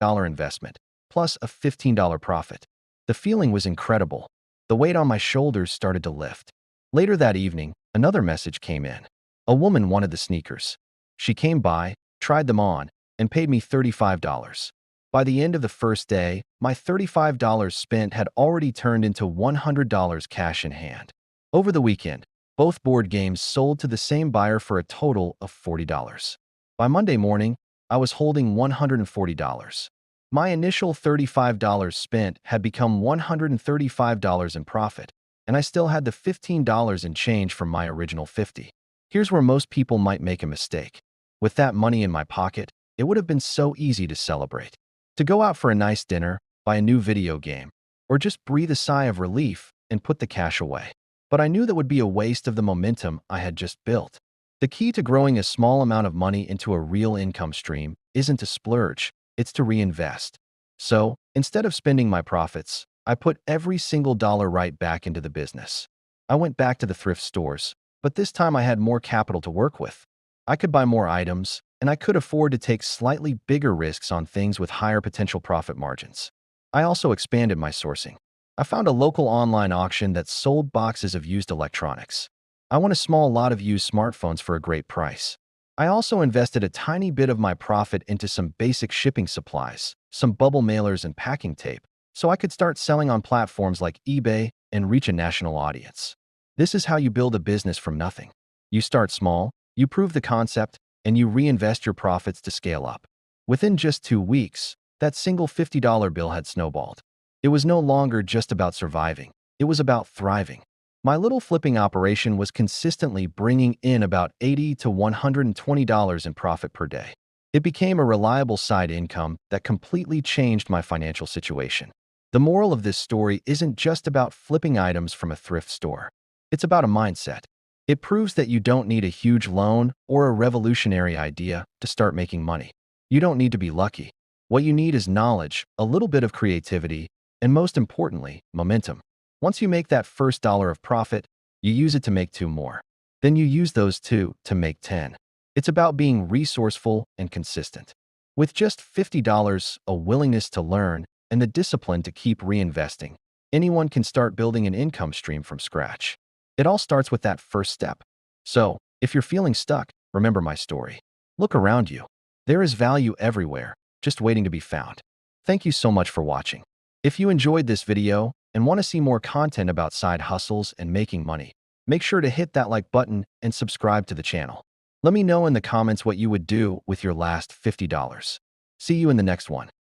investment, plus a $15 profit. The feeling was incredible. The weight on my shoulders started to lift. Later that evening, another message came in. A woman wanted the sneakers. She came by, tried them on, and paid me $35. By the end of the first day, my $35 spent had already turned into $100 cash in hand. Over the weekend, both board games sold to the same buyer for a total of $40. By Monday morning, I was holding $140. My initial $35 spent had become $135 in profit, and I still had the $15 in change from my original $50. Here's where most people might make a mistake. With that money in my pocket, it would have been so easy to celebrate. To go out for a nice dinner, buy a new video game, or just breathe a sigh of relief and put the cash away. But I knew that would be a waste of the momentum I had just built. The key to growing a small amount of money into a real income stream isn't to splurge, it's to reinvest. So, instead of spending my profits, I put every single dollar right back into the business. I went back to the thrift stores, but this time I had more capital to work with. I could buy more items, and I could afford to take slightly bigger risks on things with higher potential profit margins. I also expanded my sourcing. I found a local online auction that sold boxes of used electronics. I won a small lot of used smartphones for a great price. I also invested a tiny bit of my profit into some basic shipping supplies, some bubble mailers and packing tape, so I could start selling on platforms like eBay and reach a national audience. This is how you build a business from nothing. You start small, you prove the concept, and you reinvest your profits to scale up. Within just 2 weeks, that single $50 bill had snowballed. It was no longer just about surviving. It was about thriving. My little flipping operation was consistently bringing in about $80 to $120 in profit per day. It became a reliable side income that completely changed my financial situation. The moral of this story isn't just about flipping items from a thrift store. It's about a mindset. It proves that you don't need a huge loan or a revolutionary idea to start making money. You don't need to be lucky. What you need is knowledge, a little bit of creativity, and most importantly, momentum. Once you make that first dollar of profit, you use it to make 2 more. Then you use those 2 to make 10. It's about being resourceful and consistent. With just $50, a willingness to learn, and the discipline to keep reinvesting, anyone can start building an income stream from scratch. It all starts with that first step. So, if you're feeling stuck, remember my story. Look around you. There is value everywhere, just waiting to be found. Thank you so much for watching. If you enjoyed this video and want to see more content about side hustles and making money, make sure to hit that like button and subscribe to the channel. Let me know in the comments what you would do with your last $50. See you in the next one.